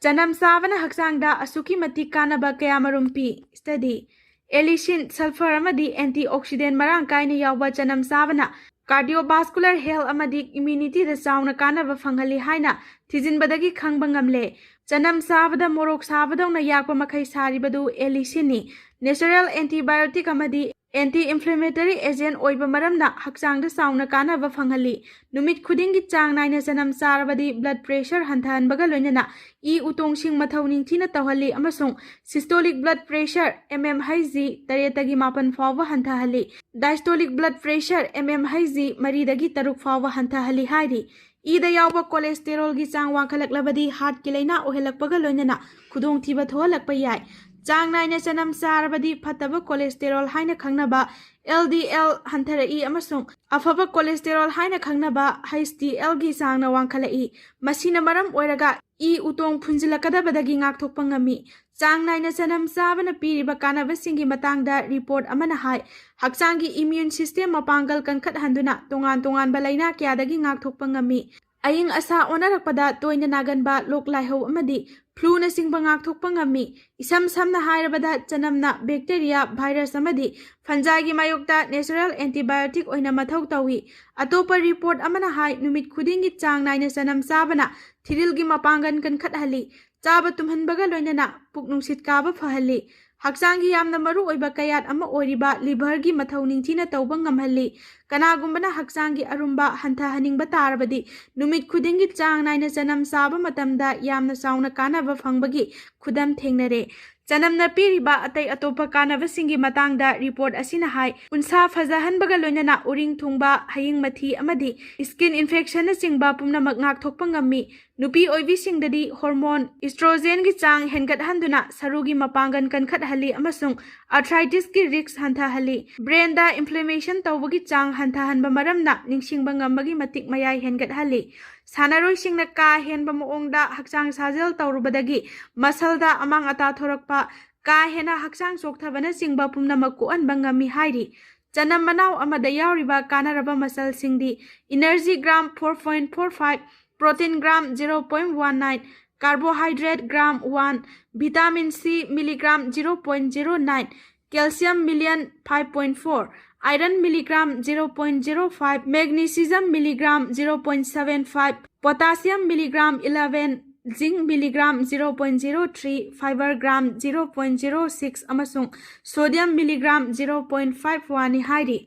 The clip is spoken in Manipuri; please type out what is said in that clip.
Chanam sabana haksangda asuki mati kanaba kaya marumpi. Study. Elicin, sulfur amadi antioxidant marang kaina yawba chanam sabana cardiovascular health amadi immunity da sauna kanaba fanghali haina thijinbadagi khangba ngamle. Chanam sabada morok sabadawna yakpa makai saribadu elicin ni natural antibiotic amadi anti-inflammatory agent oiba maramna haksangda sauna kanaba fanghali. Numit khudingi chang naina chanam sarabadi blood pressure hanthanbaga loinana e utongsing mathau ningthina tawhali amasung systolic blood pressure mmHg taretagi mapan fawwa hanthahali diastolic blood pressure mmHg maridagi taruk fawwa hanthahali hairi ida yawba cholesterol gi chang wangkhalaklabadi heart ki laina ohelakpaga loinana khudong thiba thohalakpa yai chang naina chanam sarabadi phataba cholesterol haina khangnaba LDL hantarai amasung afaba cholesterol haina khangnaba HDL gi changna wangkhalai masina maram oiraga e utong phunjilakadabadagi ngakthokpa ngami chang naina chanam sabana piriba kanabasingi matangda report amana hai hakchangi immune system mapangal kankhat handuna tongan tongan balaina kyadagi ngakthokpa ngami aying asa onarakpada toina naganba lok laihau amadi flu na singba ngakthokpa ngami isam samna hairabada chanamna bacteria virus amadi fungi gi mayokta natural antibiotic oina mathau tawi atopa report amana hai numit khudingi chang naina chanam sabana thiril gi mapangan kan khathali chaba tumhanbaga loinana puknungsit kaba phahali hakchangi yamna maru oiba kayat ama oriba liver gi mathau ningthina tawba ngamhalli kanagumbana hakchangi arumba hantha haningba tarabadi numit khudingi chang naina chanam saba matamda yamna sauna kanaba fangbagi khudam thengnare chanamna piriba atai atopa kanabasingi matangda report asina hai unsa phajahanbaga loinana uring thungba haying mathi amadi skin infection na singba pumnamak ngakthokpa ngami nupi oibi singdadi hormone estrogen gi chang hengat handuna sarugi mapangan kankhat hali amasung arthritis ki risk hantha hali brain da inflammation tawbagi chang hantha hanba maramna ningsingba ngambagi matik mayai hengat hali sanaroi singna ka henba moongda hakchang sajal tawrubadagi masalda amang ata thorakpa ka hena hakchang sokthabana singba pumnamak ko anba ngami hairi chanam manaw amada yawriba kanaraba masal singdi energy gram 4.45 protein gram 0.19 carbohydrate gram 1 vitamin C milligram 0.09 calcium million 5.4 iron milligram 0.05 magnesium milligram 0.75 potassium milligram 11 zinc milligram 0.03 fiber gram 0.06 amasung sodium milligram 0.51 ni hairi